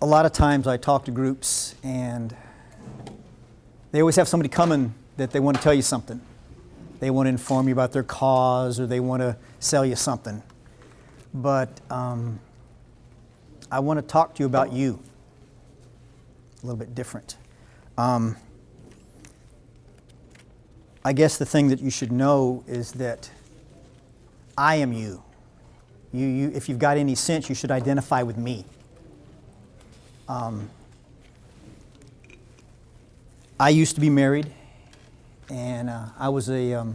A lot of times I talk to groups and they always have somebody coming that they want to tell you something. They want to inform you about their cause or they want to sell you something. But I want to talk to you about you. A little bit different. I guess the thing that you should know is that I am you. If you've got any sense, you should identify with me. I used to be married, and I was a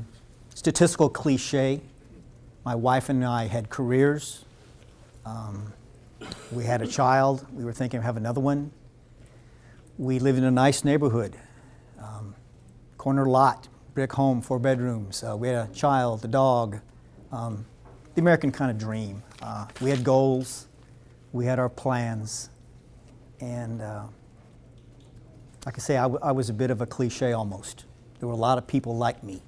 statistical cliche. My wife and I had careers. We had a child. We were thinking of having another one. We lived in a nice neighborhood, corner lot, brick home, 4 bedrooms. We had a child, a dog, the American kind of dream. We had goals. We had our plans. And like I say, I was a bit of a cliche almost. There were a lot of people like me.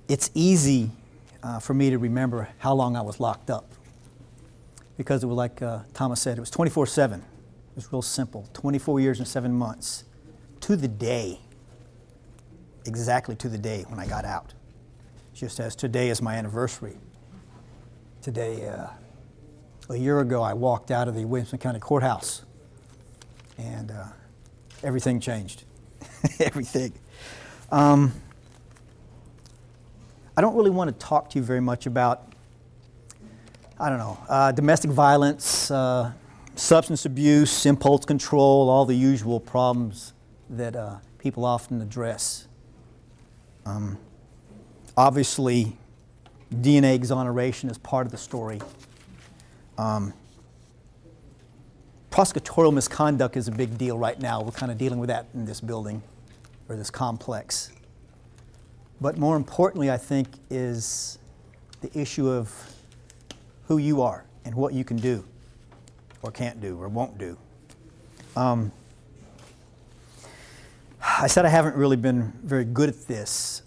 It's easy for me to remember how long I was locked up, because it was like Thomas said, it was 24/7. It was real simple, 24 years and 7 months, to the day, exactly to the day when I got out. Just as today is my anniversary. Today, a year ago, I walked out of the Williamson County Courthouse, and everything changed. Everything. I don't really want to talk to you very much about, domestic violence, substance abuse, impulse control, all the usual problems that people often address. Obviously, DNA exoneration is part of the story. Prosecutorial misconduct is a big deal right now. We're kind of dealing with that in this building, or this complex. But more importantly, I think, is the issue of who you are and what you can do, or can't do, or won't do. I said I haven't really been very good at this.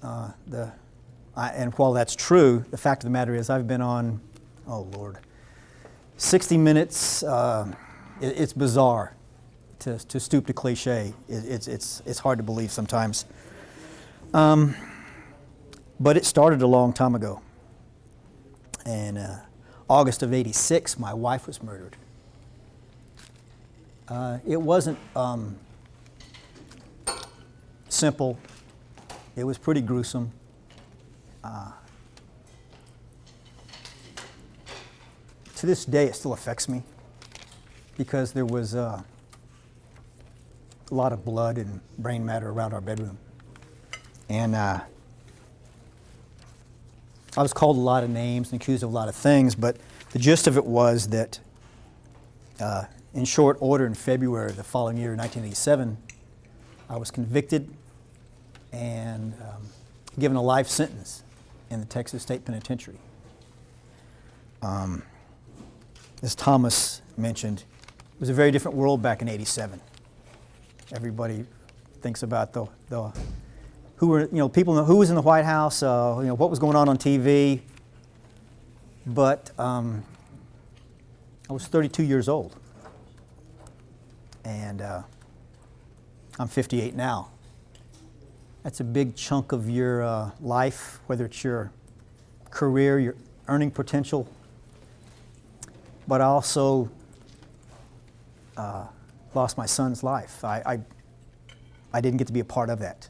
And while that's true, the fact of the matter is I've been on, 60 Minutes. It's bizarre to stoop to cliche. It's hard to believe sometimes. But it started a long time ago. And August of '86, my wife was murdered. It wasn't simple. It was pretty gruesome. To this day, it still affects me, because there was a lot of blood and brain matter around our bedroom. And I was called a lot of names and accused of a lot of things, but the gist of it was that in short order, in February the following year, 1987, I was convicted and given a life sentence in the Texas State Penitentiary. As Thomas mentioned, it was a very different world back in '87. Everybody thinks about the who were, people, who was in the White House, what was going on TV. But I was 32 years old, and I'm 58 now. That's a big chunk of your life, whether it's your career, your earning potential. But I also lost my son's life. I didn't get to be a part of that.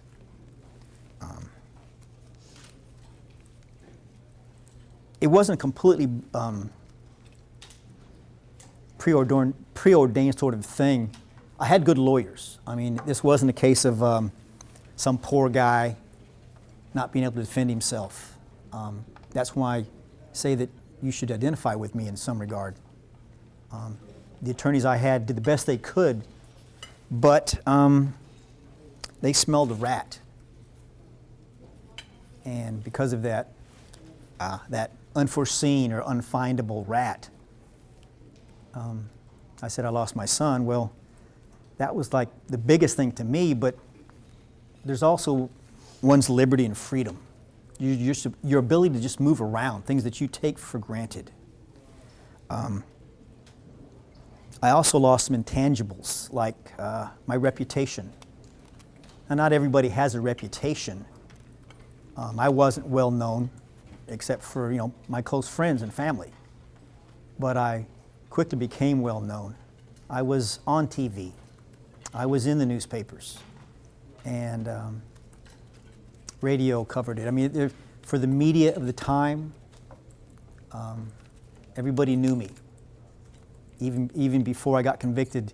It wasn't a completely preordained sort of thing. I had good lawyers. I mean, this wasn't a case of some poor guy not being able to defend himself. That's why I say that you should identify with me in some regard. The attorneys I had did the best they could, but they smelled a rat. And because of that, that unforeseen or unfindable rat, I said I lost my son. Well, that was like the biggest thing to me, but there's also one's liberty and freedom. Your ability to just move around, things that you take for granted. I also lost some intangibles, like my reputation. Now, not everybody has a reputation. I wasn't well known, except for my close friends and family. But I quickly became well known. I was on TV. I was in the newspapers, and radio covered it. I mean, for the media of the time, everybody knew me. Even before I got convicted,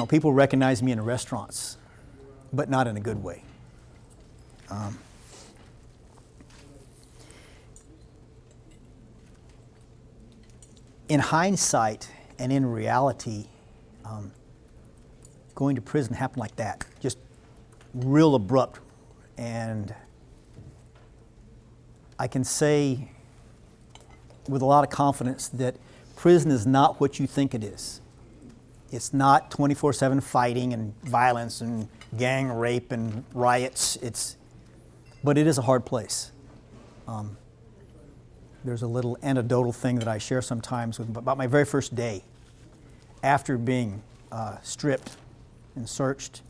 people recognized me in restaurants, but not in a good way. In hindsight and in reality, going to prison happened like that, just real abrupt. And I can say with a lot of confidence that prison is not what you think it is. It's not 24/7 fighting and violence and gang rape and riots. But it is a hard place. There's a little anecdotal thing that I share sometimes about my very first day after being stripped and searched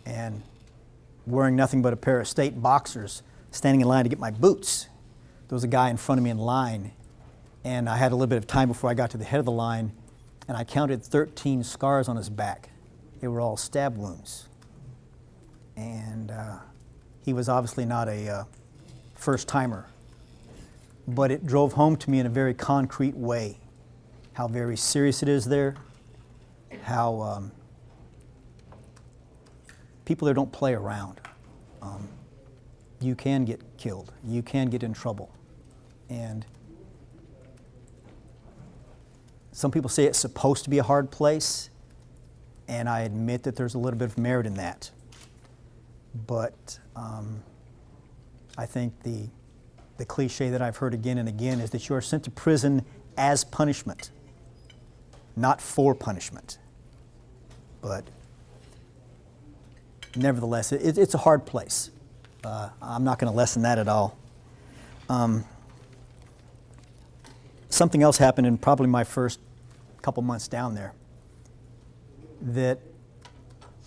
and wearing nothing but a pair of state boxers, standing in line to get my boots. There was a guy in front of me in line, and I had a little bit of time before I got to the head of the line, and I counted 13 scars on his back. They were all stab wounds. And he was obviously not a first-timer, but it drove home to me in a very concrete way how very serious it is there, how people there don't play around. You can get killed. You can get in trouble. And some people say it's supposed to be a hard place, and I admit that there's a little bit of merit in that. But I think the cliche that I've heard again and again is that you are sent to prison as punishment, not for punishment. But nevertheless, it's a hard place. I'm not going to lessen that at all. Something else happened in probably my first couple months down there that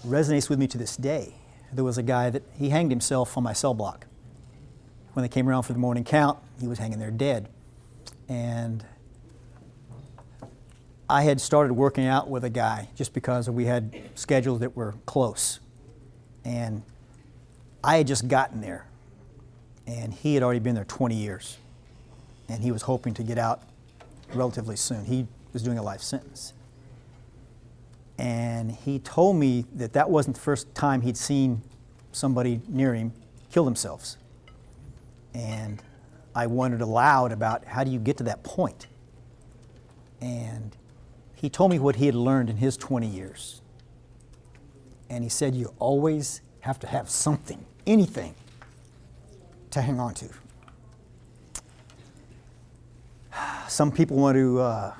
resonates with me to this day. There was a guy that he hanged himself on my cell block. When they came around for the morning count, he was hanging there dead. And I had started working out with a guy just because we had schedules that were close. And I had just gotten there, and he had already been there 20 years. And he was hoping to get out relatively soon. He was doing a life sentence. And he told me that that wasn't the first time he'd seen somebody near him kill themselves. And I wondered aloud about how do you get to that point? And he told me what he had learned in his 20 years. And he said, you always have to have something, anything, to hang on to. Some people want to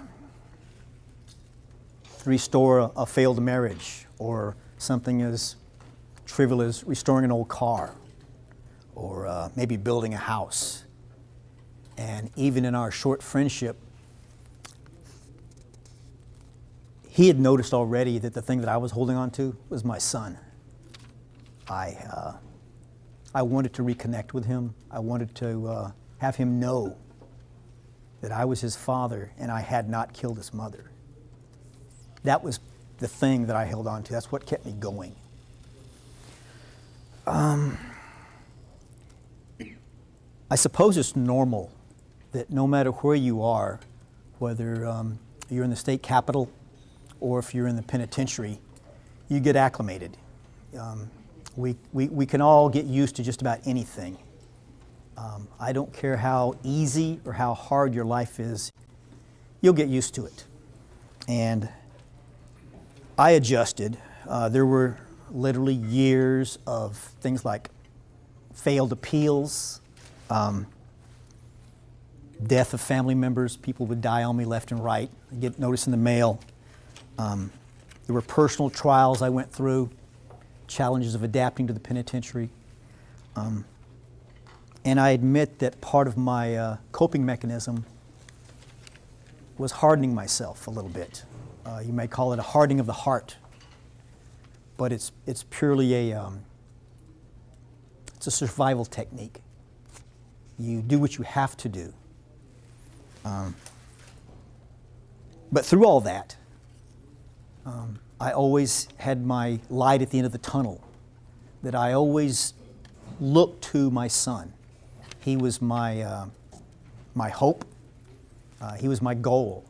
restore a failed marriage, or something as trivial as restoring an old car, or maybe building a house. And even in our short friendship, he had noticed already that the thing that I was holding on to was my son. I wanted to reconnect with him. I wanted to have him know that I was his father and I had not killed his mother. That was the thing that I held on to. That's what kept me going. I suppose it's normal that no matter where you are, whether you're in the state capitol or if you're in the penitentiary, you get acclimated. We can all get used to just about anything. I don't care how easy or how hard your life is, you'll get used to it. And I adjusted. There were literally years of things like failed appeals, death of family members. People would die on me left and right. I'd get notice in the mail. There were personal trials I went through, challenges of adapting to the penitentiary. And I admit that part of my coping mechanism was hardening myself a little bit. You may call it a hardening of the heart, but it's purely it's a survival technique. You do what you have to do. But through all that, I always had my light at the end of the tunnel, that I always looked to my son. He was my hope. He was my goal.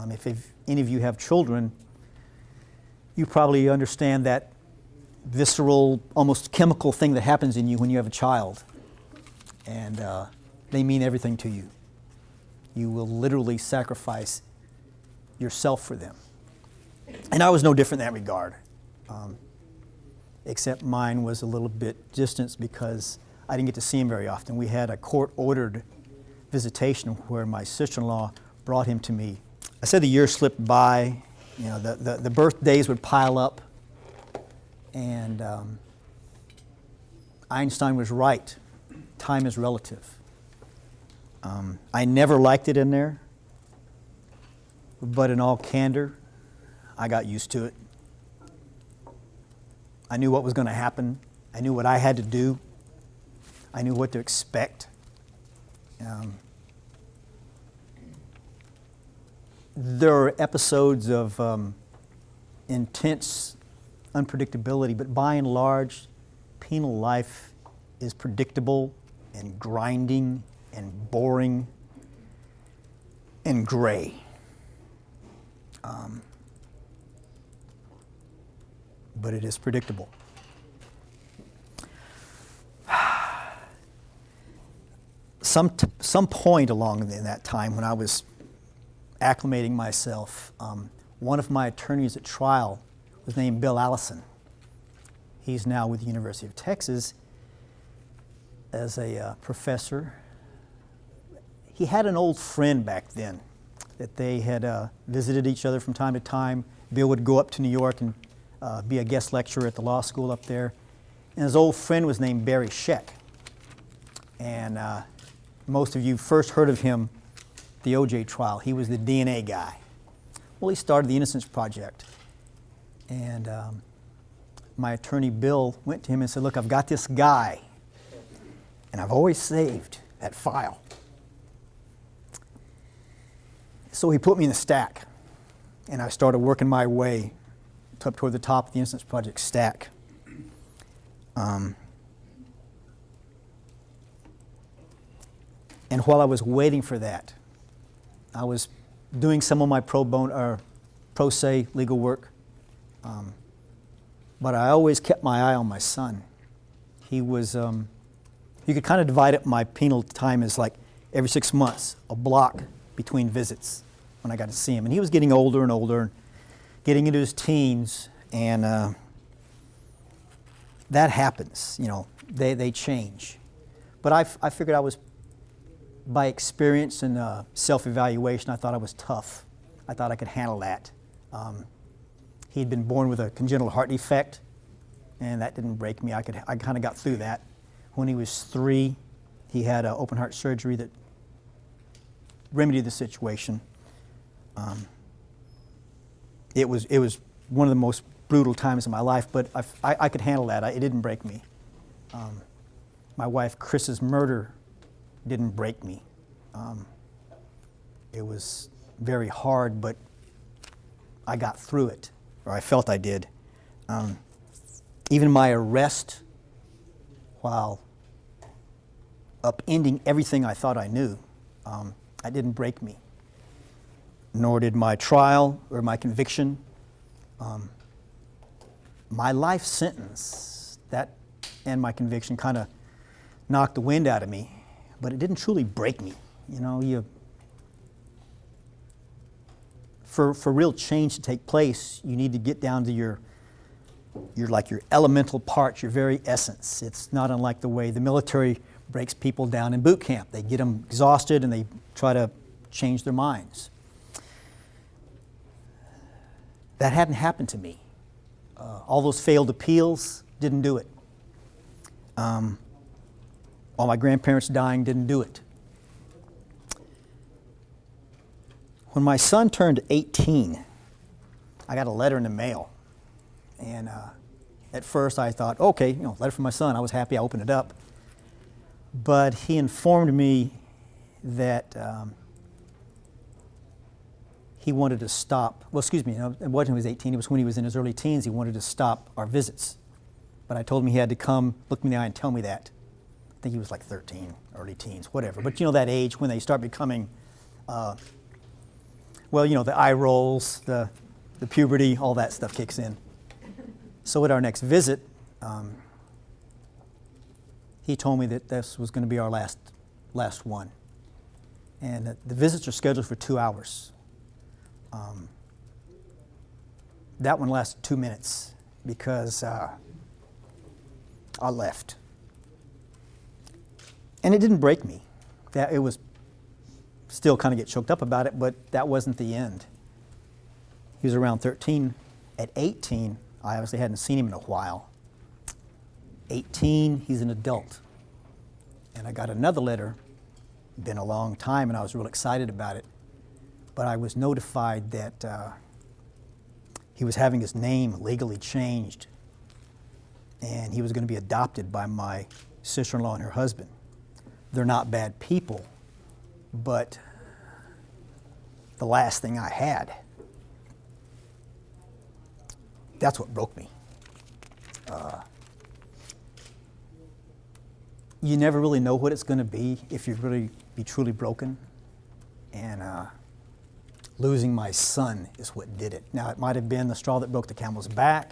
If any of you have children, you probably understand that visceral, almost chemical thing that happens in you when you have a child. And they mean everything to you. You will literally sacrifice yourself for them. And I was no different in that regard, except mine was a little bit distant because I didn't get to see him very often. We had a court-ordered visitation where my sister-in-law brought him to me. I said the years slipped by, you know, the birthdays would pile up, and Einstein was right. Time is relative. I never liked it in there, but in all candor, I got used to it. I knew what was going to happen. I knew what I had to do. I knew what to expect. There are episodes of intense unpredictability, but by and large, penal life is predictable and grinding and boring and gray. But it is predictable. Some point along in that time when I was acclimating myself, one of my attorneys at trial was named Bill Allison. He's now with the University of Texas as a professor. He had an old friend back then that they had visited each other from time to time. Bill would go up to New York and be a guest lecturer at the law school up there. And his old friend was named Barry Scheck. And most of you first heard of him at the OJ trial. He was the DNA guy. Well, he started the Innocence Project. And my attorney, Bill, went to him and said, look, I've got this guy, and I've always saved that file. So he put me in the stack, and I started working my way up toward the top of the Innocence Project stack. And while I was waiting for that, I was doing some of my pro se legal work, but I always kept my eye on my son. He was, you could kind of divide up my penal time as like every 6 months, a block between visits when I got to see him. And he was getting older and older, getting into his teens, and that happens, you know, they change. But I figured I was, by experience and self-evaluation, I thought I was tough. I thought I could handle that. He'd been born with a congenital heart defect, and that didn't break me. I kind of got through that. When he was 3, he had open heart surgery that remedied the situation. It was one of the most brutal times of my life, but I could handle that. It didn't break me. My wife Chris's murder didn't break me. It was very hard, but I got through it, or I felt I did. Even my arrest, while upending everything I thought I knew, that didn't break me. Nor did my trial or my conviction. My life sentence, that and my conviction kind of knocked the wind out of me, but it didn't truly break me. You know, for real change to take place, you need to get down to your elemental parts, your very essence. It's not unlike the way the military breaks people down in boot camp. They get them exhausted and they try to change their minds. That hadn't happened to me. All those failed appeals didn't do it. All my grandparents dying didn't do it. When my son turned 18, I got a letter in the mail. And at first I thought, okay, letter from my son. I was happy. I opened it up. But he informed me that he wanted to stop. Well, excuse me, it wasn't when he was 18. It was when he was in his early teens. He wanted to stop our visits. But I told him he had to come, look me in the eye and tell me that. I think he was like 13, early teens, whatever. But that age when they start becoming, the eye rolls, the puberty, all that stuff kicks in. So at our next visit, he told me that this was going to be our last one. And the visits are scheduled for 2 hours. That one lasted 2 minutes because I left. And it didn't break me. It was still kind of get choked up about it, but that wasn't the end. He was around 13. At 18, I obviously hadn't seen him in a while. 18, he's an adult. And I got another letter, been a long time, and I was real excited about it. But I was notified that he was having his name legally changed, and he was going to be adopted by my sister-in-law and her husband. They're not bad people, but the last thing I had, that's what broke me. You never really know what it's going to be if you really be truly broken. And losing my son is what did it. Now, it might have been the straw that broke the camel's back.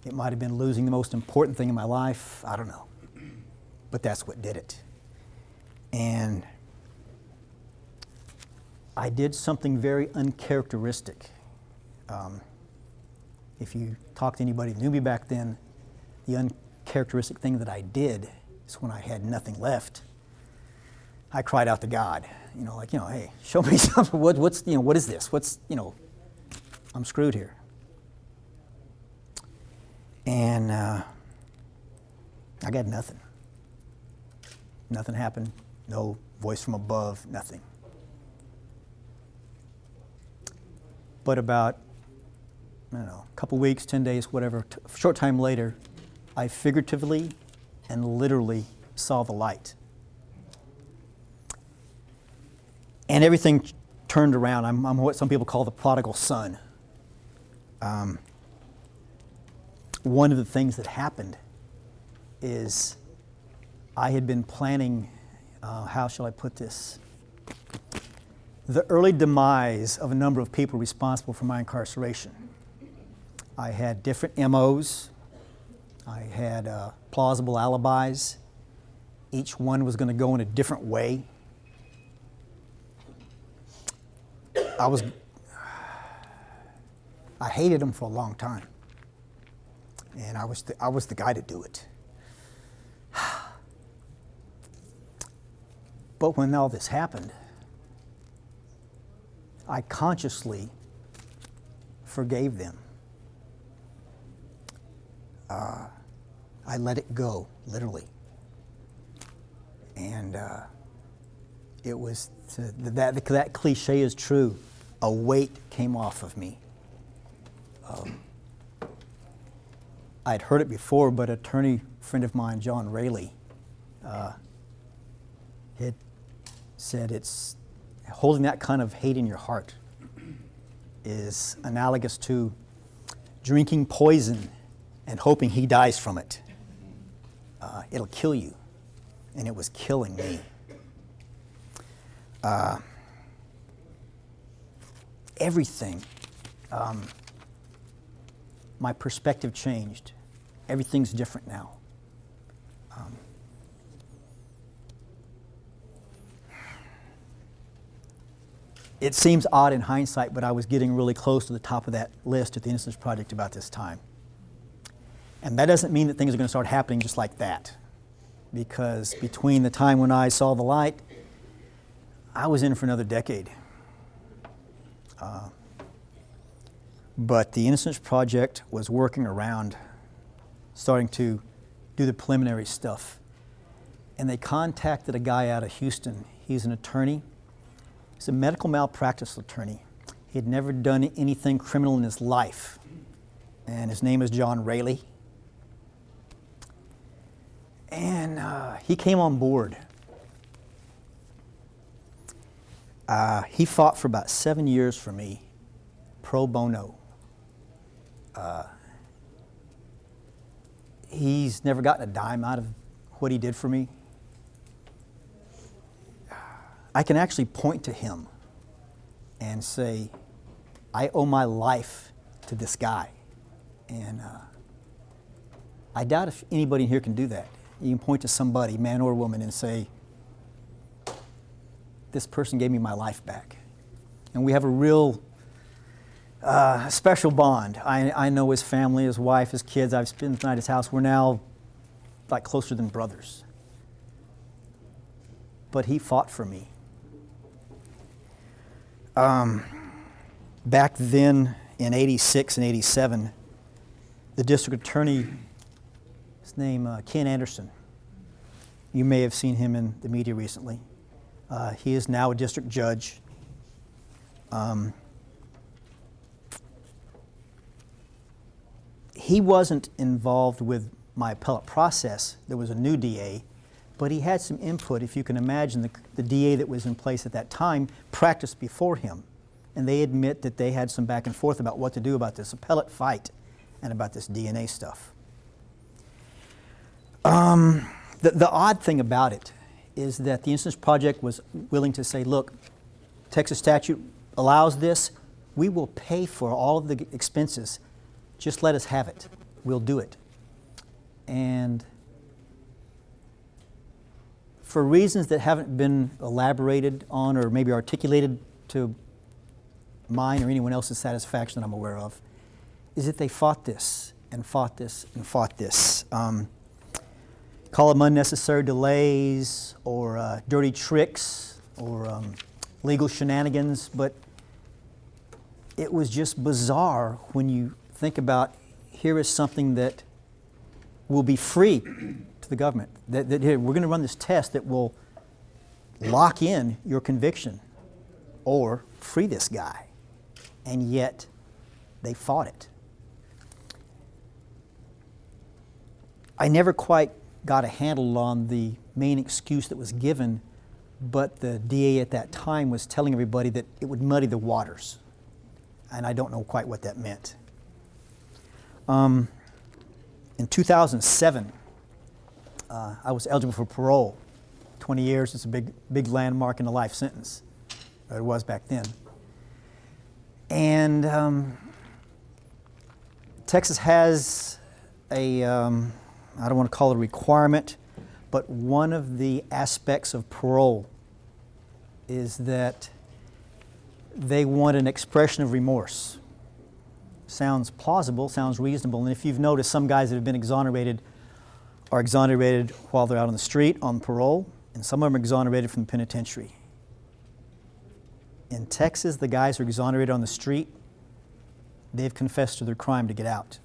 It might have been losing the most important thing in my life. I don't know. But that's what did it. And I did something very uncharacteristic. If you talk to anybody who knew me back then, the uncharacteristic thing that I did is when I had nothing left, I cried out to God, hey, show me something. What is this? I'm screwed here. And I got nothing. Nothing happened. No voice from above, nothing. But about, a couple weeks, 10 days, whatever, a short time later, I figuratively and literally saw the light. And everything turned around. I'm what some people call the prodigal son. One of the things that happened is I had been planning, how shall I put this? The early demise of a number of people responsible for my incarceration. I had different MOs. I had plausible alibis. Each one was going to go in a different way. I hated them for a long time. And I was the guy to do it. But when all this happened, I consciously forgave them. I let it go, literally. And it was, that cliche is true, a weight came off of me. I'd heard it before, but an attorney friend of mine, John Rayleigh, had said it's holding that kind of hate in your heart is analogous to drinking poison and hoping he dies from it. It'll kill you. And it was killing me. Everything. My perspective changed. Everything's different now. It seems odd in hindsight, but I was getting really close to the top of that list at the Innocence Project about this time. And that doesn't mean that things are going to start happening just like that. Because between the time when I saw the light, I was in for another decade. But the Innocence Project was working around, starting to do the preliminary stuff. And they contacted a guy out of Houston. He's an attorney. He's a medical malpractice attorney. He had never done anything criminal in his life. And his name is John Rayleigh. And he came on board. He fought for about 7 years for me, pro bono. He's never gotten a dime out of what he did for me. I can actually point to him and say, I owe my life to this guy. And I doubt if anybody here can do that. You can point to somebody, man or woman, and say, this person gave me my life back. And we have a real special bond. I know his family, his wife, his kids. I've spent the night at his house. We're now like closer than brothers. But he fought for me. Back then in 86 and 87, the district attorney, his name Ken Anderson, you may have seen him in the media recently. He is now a district judge. He wasn't involved with my appellate process. There was a new DA, but he had some input. If you can imagine, the DA that was in place at that time practiced before him, and they admit that they had some back and forth about what to do about this appellate fight and about this DNA stuff. The odd thing about it is that the Innocence Project was willing to say, look, Texas statute allows this. We will pay for all of the expenses. Just let us have it. We'll do it. And for reasons that haven't been elaborated on or maybe articulated to mine or anyone else's satisfaction that I'm aware of, is that they fought this and fought this and fought this. Call them unnecessary delays or dirty tricks or legal shenanigans, but it was just bizarre when you think about, here is something that will be free to the government. That here, we're going to run this test that will lock in your conviction or free this guy. And yet, they fought it. I never quite got a handle on the main excuse that was given, but the DA at that time was telling everybody that it would muddy the waters. And I don't know quite what that meant. In 2007, I was eligible for parole. 20 years is a big landmark in a life sentence. It was back then. And Texas has a, I don't want to call it a requirement, but one of the aspects of parole is that they want an expression of remorse. Sounds plausible, sounds reasonable, and if you've noticed, some guys that have been exonerated are exonerated while they're out on the street on parole, and some of them are exonerated from the penitentiary. In Texas, the guys who are exonerated on the street, they've confessed to their crime to get out.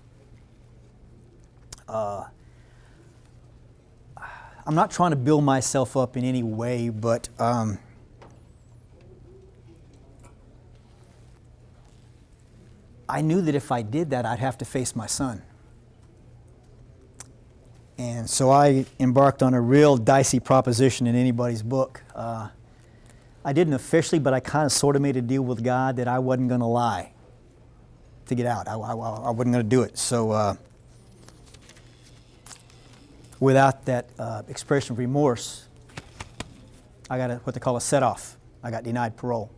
I'm not trying to build myself up in any way, but I knew that if I did that, I'd have to face my son. And so I embarked on a real dicey proposition in anybody's book. I didn't officially, but I kind of sort of made a deal with God that I wasn't going to lie to get out. I wasn't going to do it. So without that expression of remorse, I got what they call a set-off. I got denied parole.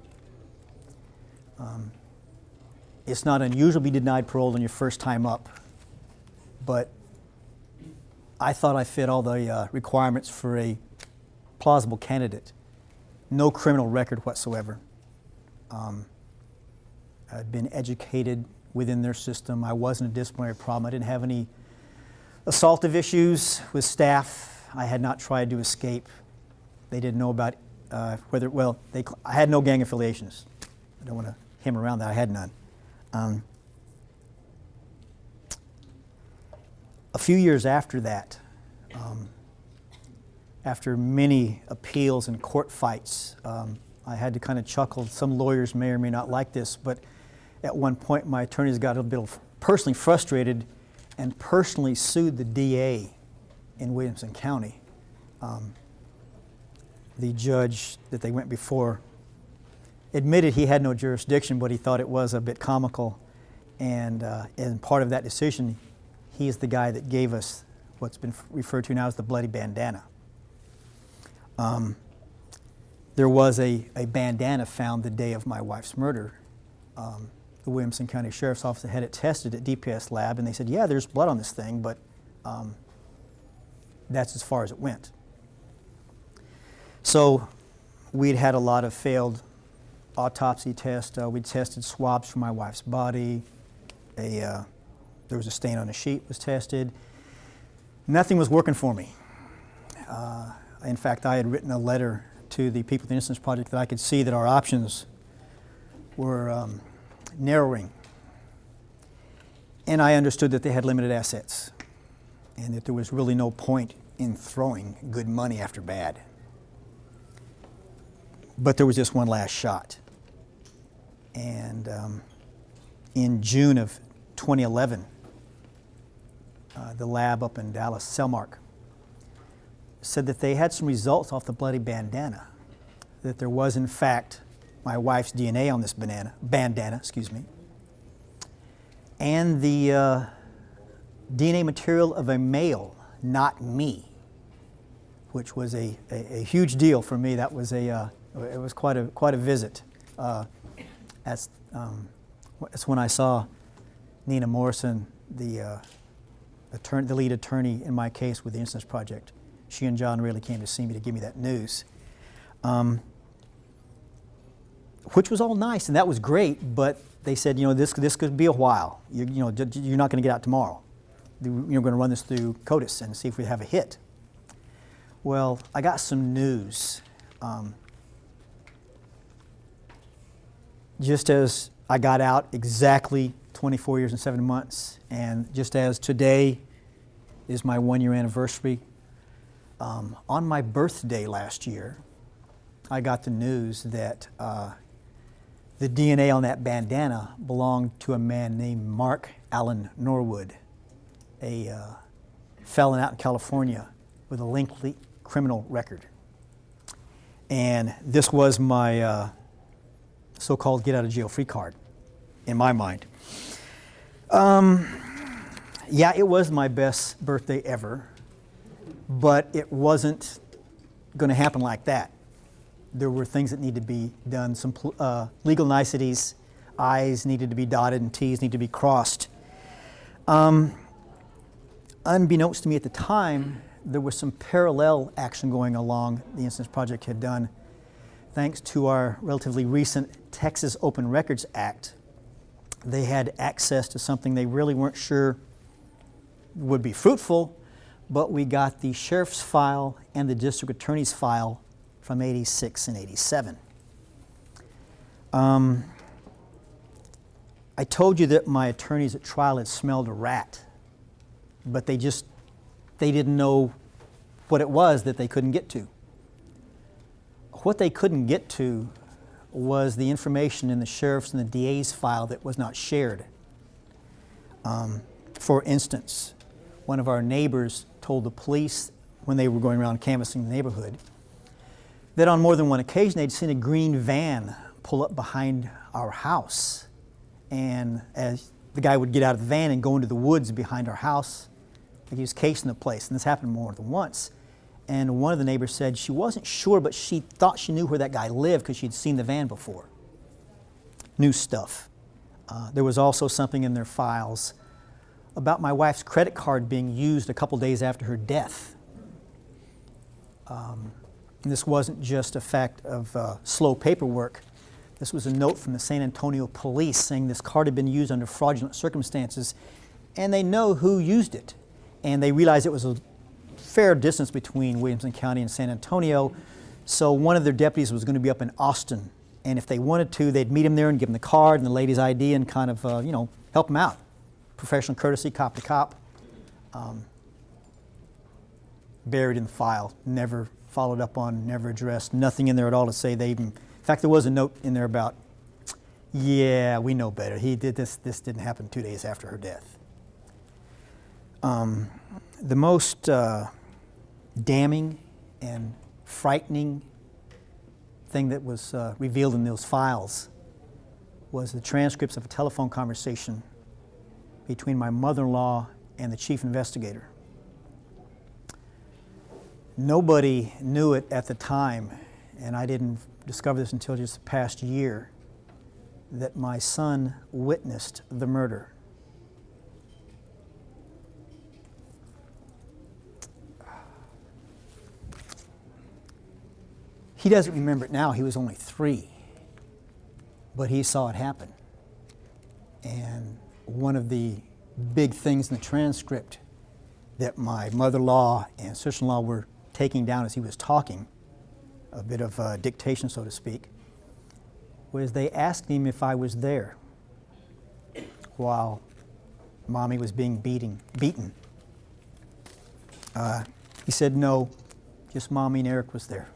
It's not unusual to be denied parole on your first time up, but I thought I fit all the requirements for a plausible candidate. No criminal record whatsoever. I'd been educated within their system. I wasn't a disciplinary problem. I didn't have any assaultive issues with staff. I had not tried to escape. They didn't know about I had no gang affiliations. I don't want to hammer around that. I had none. A few years after that, after many appeals and court fights, I had to kind of chuckle. Some lawyers may or may not like this, but at one point my attorneys got a bit personally frustrated and personally sued the DA in Williamson County. The judge that they went before admitted he had no jurisdiction, but he thought it was a bit comical. And part of that decision, he's the guy that gave us what's been referred to now as the bloody bandana. There was a bandana found the day of my wife's murder. The Williamson County Sheriff's Office had it tested at DPS lab, and they said, yeah, there's blood on this thing, but that's as far as it went. So we'd had a lot of failed autopsy tests. We tested swabs from my wife's body. There was a stain on a sheet was tested. Nothing was working for me. In fact, I had written a letter to the People with Innocence Project that I could see that our options were narrowing. And I understood that they had limited assets and that there was really no point in throwing good money after bad. But there was just one last shot. And in June of 2011, the lab up in Dallas, Cellmark, said that they had some results off the bloody bandana, that there was in fact my wife's DNA on this bandana, and the DNA material of a male, not me, which was a huge deal for me. That was it was quite a visit. That's when I saw Nina Morrison, the lead attorney in my case with the Innocence Project. She and John really came to see me to give me that news, which was all nice and that was great. But they said, this could be a while. You're not going to get out tomorrow. You're going to run this through CODIS and see if we have a hit. Well, I got some news. Just as I got out exactly 24 years and 7 months, and just as today is my 1-year anniversary, on my birthday last year, I got the news that the DNA on that bandana belonged to a man named Mark Allen Norwood, a felon out in California with a lengthy criminal record. And this was my so-called get-out-of-jail-free card, in my mind. Yeah, it was my best birthday ever, but it wasn't going to happen like that. There were things that needed to be done, some legal niceties, I's needed to be dotted and T's needed to be crossed. Unbeknownst to me at the time, there was some parallel action going along the Innocence Project had done. Thanks to our relatively recent Texas Open Records Act, they had access to something they really weren't sure would be fruitful, but we got the sheriff's file and the district attorney's file from '86 and '87. I told you that my attorneys at trial had smelled a rat, but they didn't know what it was that they couldn't get to. What they couldn't get to was the information in the sheriff's and the DA's file that was not shared. For instance, one of our neighbors told the police when they were going around canvassing the neighborhood that on more than one occasion they'd seen a green van pull up behind our house. And as the guy would get out of the van and go into the woods behind our house, like he was casing the place, and this happened more than once. And one of the neighbors said she wasn't sure, but she thought she knew where that guy lived because she'd seen the van before. New stuff. There was also something in their files about my wife's credit card being used a couple days after her death. And this wasn't just a fact of slow paperwork. This was a note from the San Antonio police saying this card had been used under fraudulent circumstances, and they know who used it. And they realized it was a fair distance between Williamson County and San Antonio, so one of their deputies was going to be up in Austin, and if they wanted to, they'd meet him there and give him the card and the lady's ID and kind of, help him out. Professional courtesy, cop to cop. Buried in the file, never followed up on, never addressed, nothing in there at all to say they even fact, there was a note in there about, yeah, we know better. He did this. This didn't happen 2 days after her death. The most damning and frightening thing that was revealed in those files was the transcripts of a telephone conversation between my mother-in-law and the chief investigator. Nobody knew it at the time, and I didn't discover this until just the past year, that my son witnessed the murder. He doesn't remember it now. He was only 3, but he saw it happen. And one of the big things in the transcript that my mother-in-law and sister-in-law were taking down as he was talking, a bit of dictation, so to speak, was they asked him if I was there while Mommy was being beaten. He said no, just Mommy and Eric was there.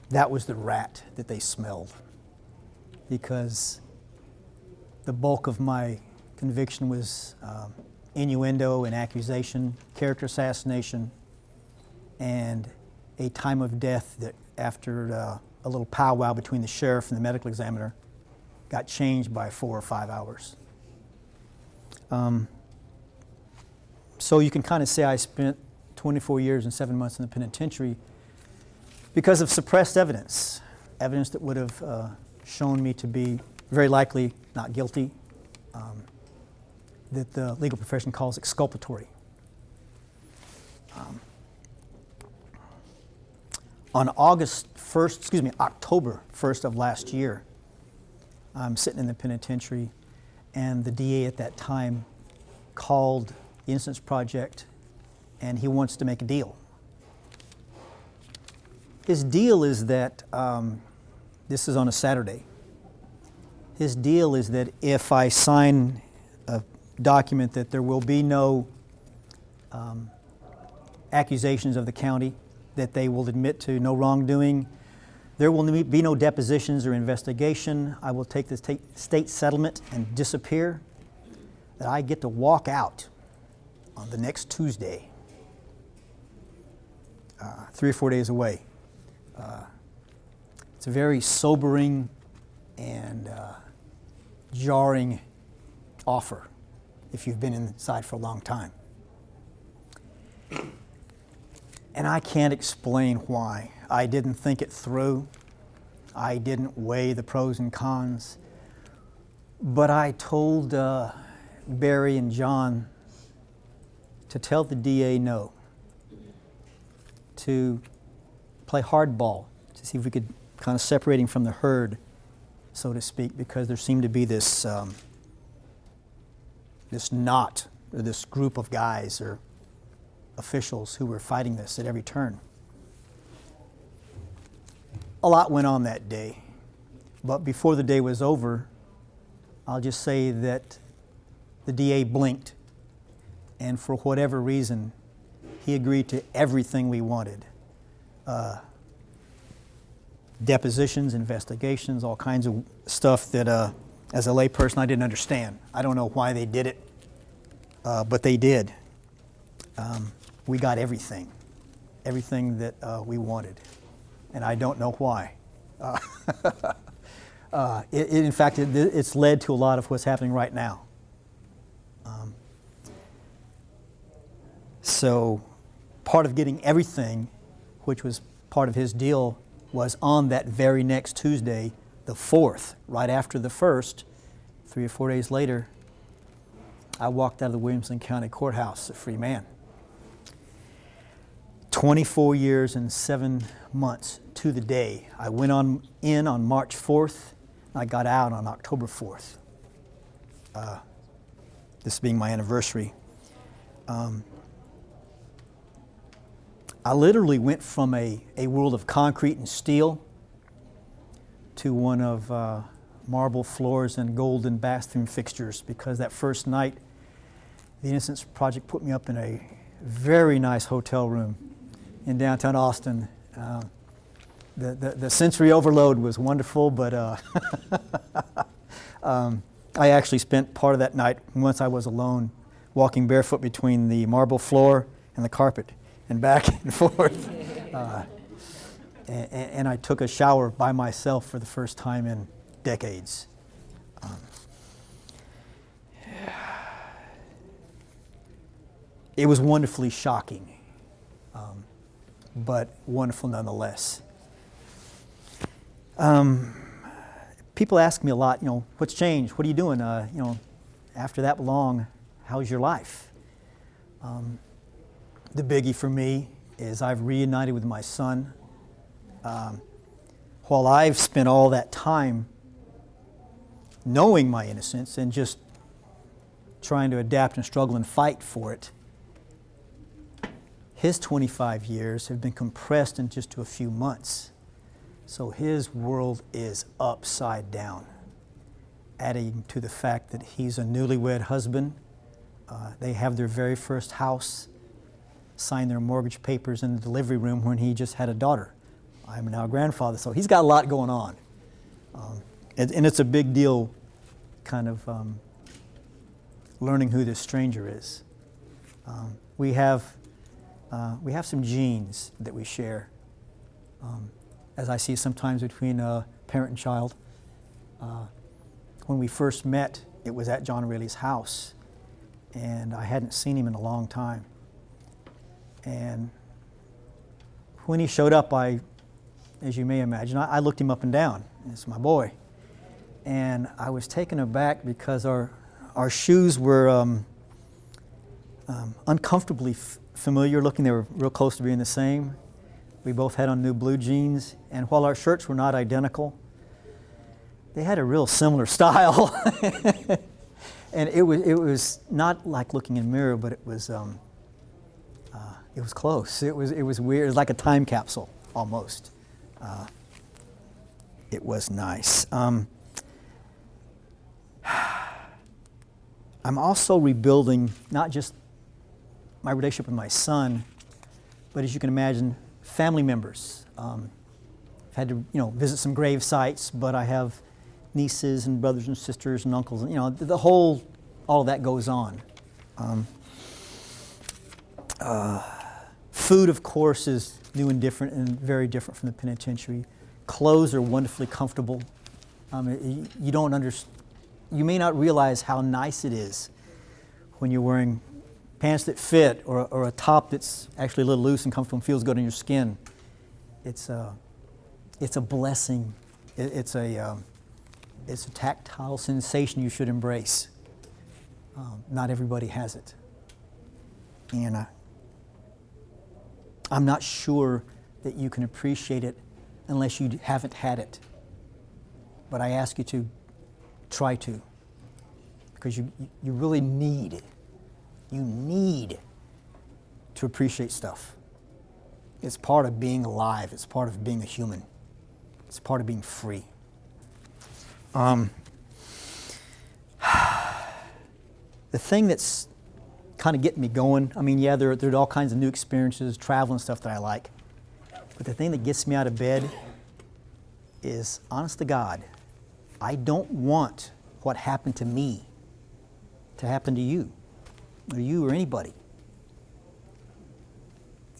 That was the rat that they smelled, because the bulk of my conviction was innuendo and accusation, character assassination, and a time of death that, after a little powwow between the sheriff and the medical examiner, got changed by 4 or 5 hours. So you can kind of say I spent 24 years and 7 months in the penitentiary because of suppressed evidence, evidence that would have shown me to be very likely not guilty, that the legal profession calls exculpatory. On October 1st of last year, I'm sitting in the penitentiary, and the DA at that time called the Innocence Project, and he wants to make a deal. His deal is that, this is on a Saturday, his deal is that if I sign a document that there will be no accusations of the county, that they will admit to no wrongdoing, there will be no depositions or investigation, I will take the state settlement and disappear, that I get to walk out on the next Tuesday, 3 or 4 days away. It's a very sobering and jarring offer if you've been inside for a long time. And I can't explain why. I didn't think it through. I didn't weigh the pros and cons. But I told Barry and John to tell the DA no, to play hardball, to see if we could kind of separate him from the herd, so to speak, because there seemed to be this this knot, or this group of guys or officials who were fighting this at every turn. A lot went on that day, but before the day was over, I'll just say that the DA blinked, and for whatever reason, he agreed to everything we wanted. Depositions, investigations, all kinds of stuff that as a layperson I didn't understand. I don't know why they did it, but they did. We got everything that we wanted, and I don't know why. In fact, it's led to a lot of what's happening right now. So part of getting everything, which was part of his deal, was on that very next Tuesday, the 4th, right after the 1st, 3 or 4 days later, I walked out of the Williamson County Courthouse a free man. 24 years and 7 months to the day. I went in on March 4th, and I got out on October 4th. This being my anniversary. I literally went from a world of concrete and steel to one of marble floors and golden bathroom fixtures, because that first night, the Innocence Project put me up in a very nice hotel room in downtown Austin. The sensory overload was wonderful, but I actually spent part of that night, once I was alone, walking barefoot between the marble floor and the carpet and back and forth. And I took a shower by myself for the first time in decades. It was wonderfully shocking, but wonderful nonetheless. People ask me a lot, what's changed? What are you doing? After that long, how's your life? The biggie for me is I've reunited with my son. While I've spent all that time knowing my innocence and just trying to adapt and struggle and fight for it, his 25 years have been compressed into a few months. So his world is upside down, adding to the fact that he's a newlywed husband. They have their very first house, signed their mortgage papers in the delivery room when he just had a daughter. I'm now a grandfather, so he's got a lot going on. And it's a big deal, kind of learning who this stranger is. We have some genes that we share. As I see sometimes between parent and child. When we first met, it was at John Rayleigh's house, and I hadn't seen him in a long time. And when he showed up, as you may imagine, I looked him up and down. It's my boy. And I was taken aback because our shoes were uncomfortably familiar looking. They were real close to being the same. We both had on new blue jeans, and while our shirts were not identical, they had a real similar style. And it was not like looking in a mirror, but it was close. It was weird. It was like a time capsule almost. It was nice. I'm also rebuilding not just my relationship with my son, but as you can imagine, family members. I've had to, visit some grave sites, but I have nieces and brothers and sisters and uncles, and all of that goes on. Food, of course, is new and different and very different from the penitentiary. Clothes are wonderfully comfortable. You may not realize how nice it is when you're wearing pants that fit or a top that's actually a little loose and comfortable and feels good on your skin. It's a blessing. It's a tactile sensation you should embrace. Not everybody has it. And I'm not sure that you can appreciate it unless you haven't had it. But I ask you to try to, because you really need it. You need to appreciate stuff. It's part of being alive. It's part of being a human. It's part of being free. The thing that's kind of getting me going, there are all kinds of new experiences, travel and stuff that I like. But the thing that gets me out of bed is, honest to God, I don't want what happened to me to happen to you. Or you or anybody.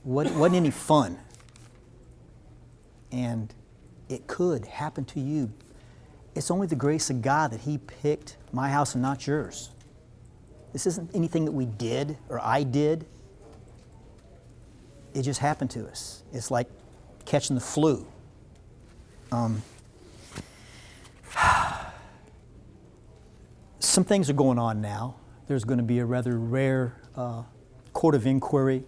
Wasn't any fun. And it could happen to you. It's only the grace of God that He picked my house and not yours. This isn't anything that we did or I did. It just happened to us. It's like catching the flu. Some things are going on now. There's going to be a rather rare court of inquiry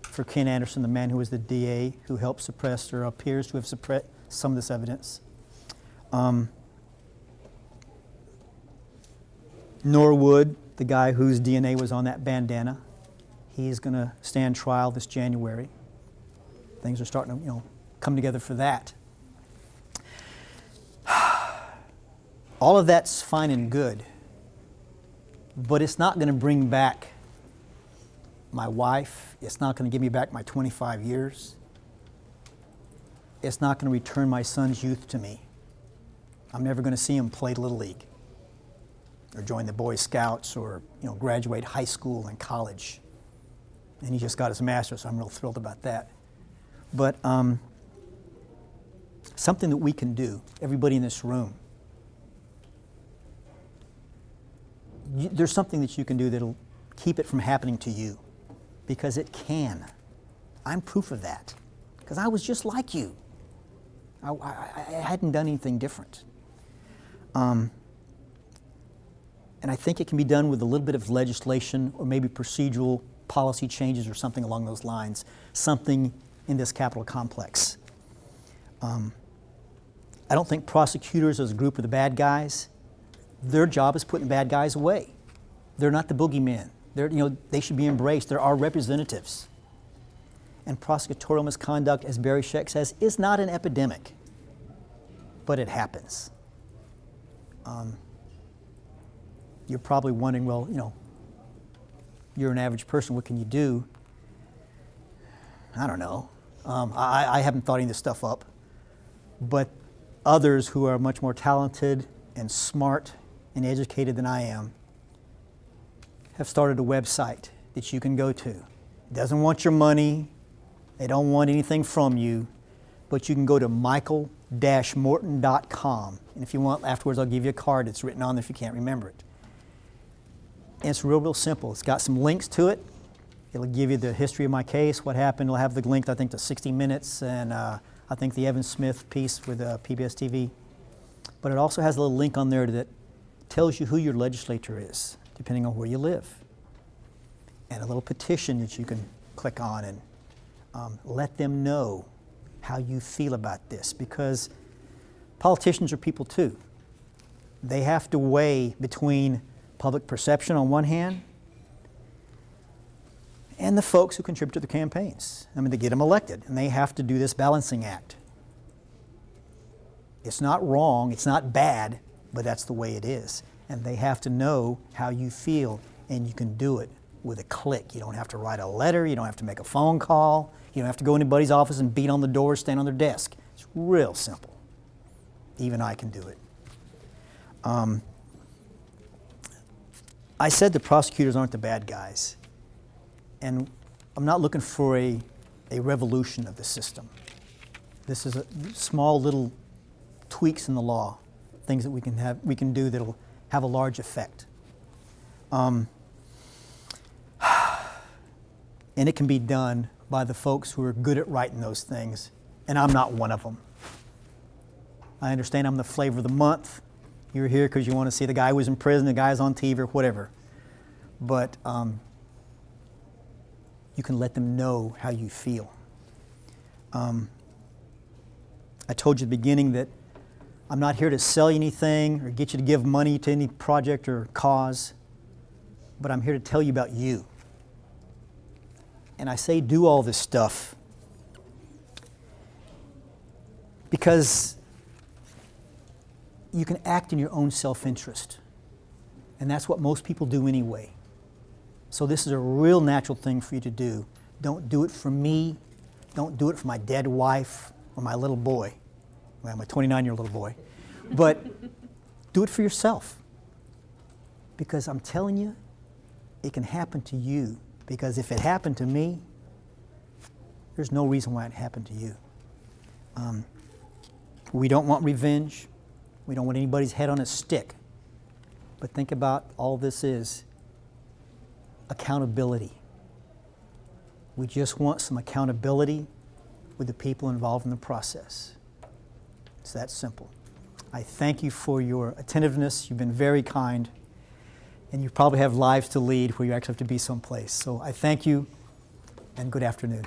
for Ken Anderson, the man who was the DA who helped suppress or appears to have suppressed some of this evidence. Norwood, the guy whose DNA was on that bandana, he's going to stand trial this January. Things are starting to, come together for that. All of that's fine and good, but it's not going to bring back my wife. It's not going to give me back my 25 years. It's not going to return my son's youth to me. I'm never going to see him play Little League or join the Boy Scouts or graduate high school and college. And he just got his master's, so I'm real thrilled about that. But something that we can do, everybody in this room, there's something that you can do that'll keep it from happening to you, because it can. I'm proof of that, because I was just like you. I hadn't done anything different. And I think it can be done with a little bit of legislation or maybe procedural policy changes or something along those lines, something in this Capitol complex. I don't think prosecutors as a group are the bad guys. Their job is putting bad guys away. They're not the boogeyman. They should be embraced. They're our representatives. And prosecutorial misconduct, as Barry Scheck says, is not an epidemic, but it happens. You're probably wondering, well, you're an average person, what can you do? I don't know. I haven't thought any of this stuff up, but others who are much more talented and smart and educated than I am have started a website that you can go to. It doesn't want your money. They don't want anything from you, but you can go to michael-morton.com. And if you want, afterwards I'll give you a card that's written on there if you can't remember it. And it's real simple. It's got some links to it. It'll give you the history of my case, what happened. It'll have the link, I think, to 60 Minutes and I think the Evan Smith piece with PBS TV. But it also has a little link on there that tells you who your legislator is, depending on where you live. And a little petition that you can click on and let them know how you feel about this, because politicians are people too. They have to weigh between public perception on one hand and the folks who contribute to the campaigns. I mean, to get them elected, and they have to do this balancing act. It's not wrong, it's not bad, but that's the way it is. And they have to know how you feel, and you can do it with a click. You don't have to write a letter, you don't have to make a phone call, you don't have to go into anybody's office and beat on the door, stand on their desk. It's real simple. Even I can do it. I said the prosecutors aren't the bad guys, and I'm not looking for a revolution of the system. This is a small little tweaks in the law, things that we can do that'll have a large effect. And it can be done by the folks who are good at writing those things, and I'm not one of them. I understand I'm the flavor of the month. You're here because you want to see the guy who was in prison, the guy's on TV, or whatever. But you can let them know how you feel. I told you at the beginning that I'm not here to sell you anything or get you to give money to any project or cause, but I'm here to tell you about you. And I say do all this stuff because you can act in your own self-interest. And that's what most people do anyway. So this is a real natural thing for you to do. Don't do it for me. Don't do it for my dead wife or my little boy. Well, my 29-year-old little boy. But do it for yourself. Because I'm telling you, it can happen to you. Because if it happened to me, there's no reason why it happened to you. We don't want revenge. We don't want anybody's head on a stick. But think about all this is accountability. We just want some accountability with the people involved in the process. It's that simple. I thank you for your attentiveness. You've been very kind. And you probably have lives to lead where you actually have to be someplace. So I thank you, and good afternoon.